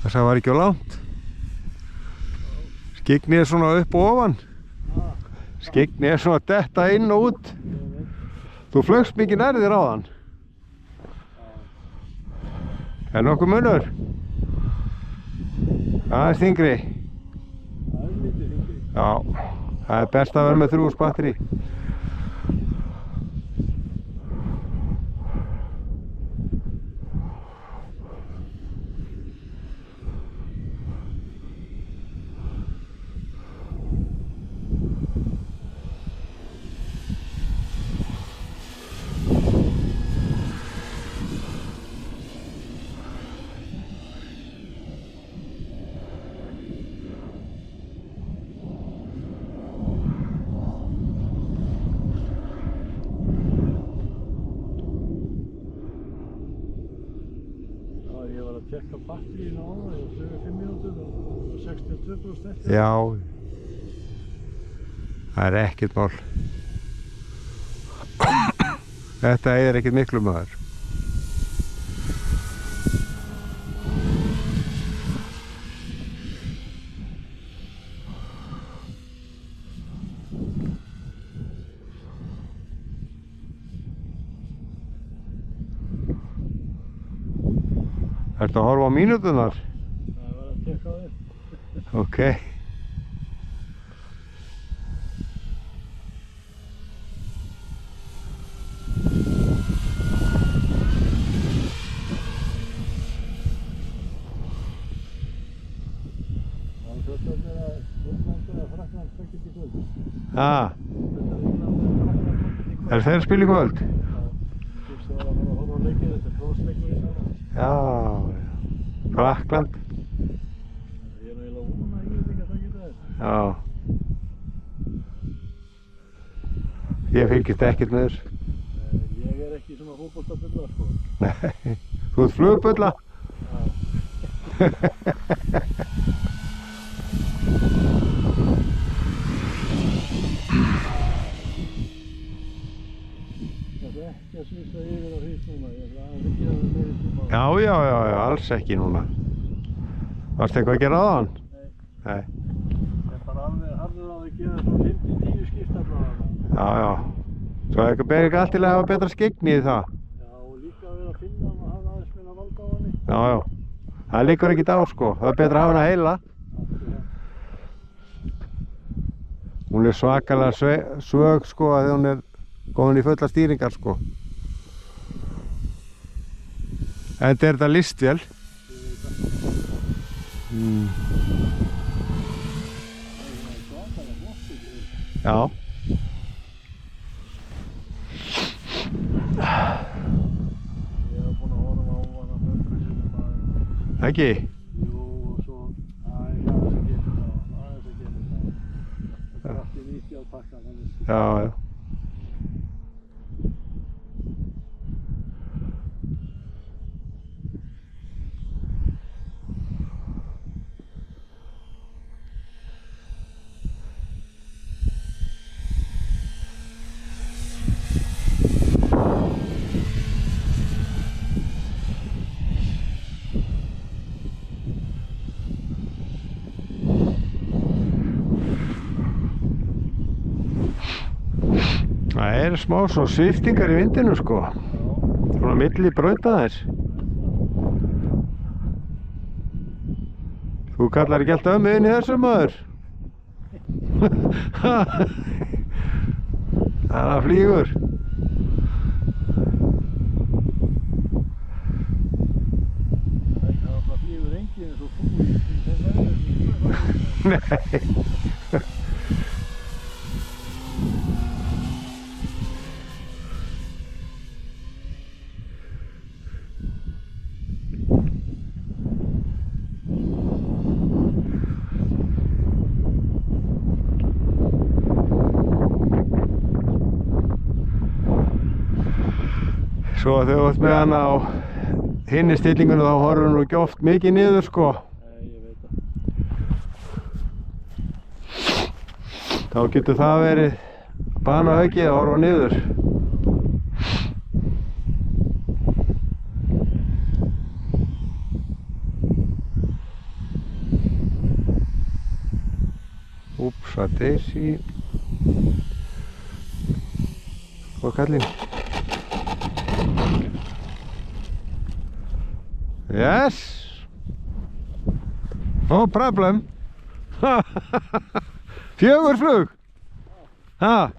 Það var ekki á langt. Skyggni svona upp og ofan. Skyggni svona detta inn og út. Þú flögst mikið nærri þér áðan. Nokkuð munur? Aðeins þyngri. Lítið þyngri. Já, það best að vera með 3000 batteri. Tekka batteríinu á það, ég flög 5 mínútur og 62% eftir. Já, það ekkert mál. Þetta ekkert miklu maður. Ertu að horfa á mínúturnar? Það var að tekka á þér. Ok. Það var að vera England eða Frakkland tekið í kvöld. Þeir að spila í kvöld? Fyrst var að fara að horfa á leikið, þetta prófsleikur í saman. Já, Frakkland. Ég eiginlega vona að Englendingar taki þetta. Já. Ég fylgist ekkert með þessu. Ég ekki svona fótboltabulla, sko. Nei, þú ert flugbulla? Þetta ekki að svissa yfir á hrýst núna, ég ætla aðeins að gera það meiri tíma. Já, alls ekki núna. Varstu eitthvað að gera aðan? Nei. Ég er bara alveg harður á að gera svo 5-10 skiptaflaðana. Já. Svo ber ekki allt til að hafa betra skyggni í það. Já, og líka að vera að finna hann og hafa aðeins minna vald á henni. Já. Það liggur ekkert á, sko. Það betra að hafa hana heila. Hún svakalega svög, sko, að hún komin í fulla stýringar, sko. Þetta þetta listvél. Já. Ég var búinn að horfa á hana mörgum sinnum að... Ekki? Jú, og svo aðeins að gera það. Þetta er allt í nýtti á pakkan, þannig. Já. Það smá svo sviftingar í vindinu, sko. Svona milli brautaðir. Þú kallar ekki alltaf mig inn í þessu, maður. Það flýgur. Það flýgur enginn eins og þú í þeim Nei. Svo þegar þú ert með hana á hinni stillingunni þá horfur hún ekki oft mikið niður, sko. Nei, ég veit það. Þá getur það verið banahaukið að horfa niður. Úpsa Daisy. Og kallinn. Yes! No problem. 4 flug. Ha.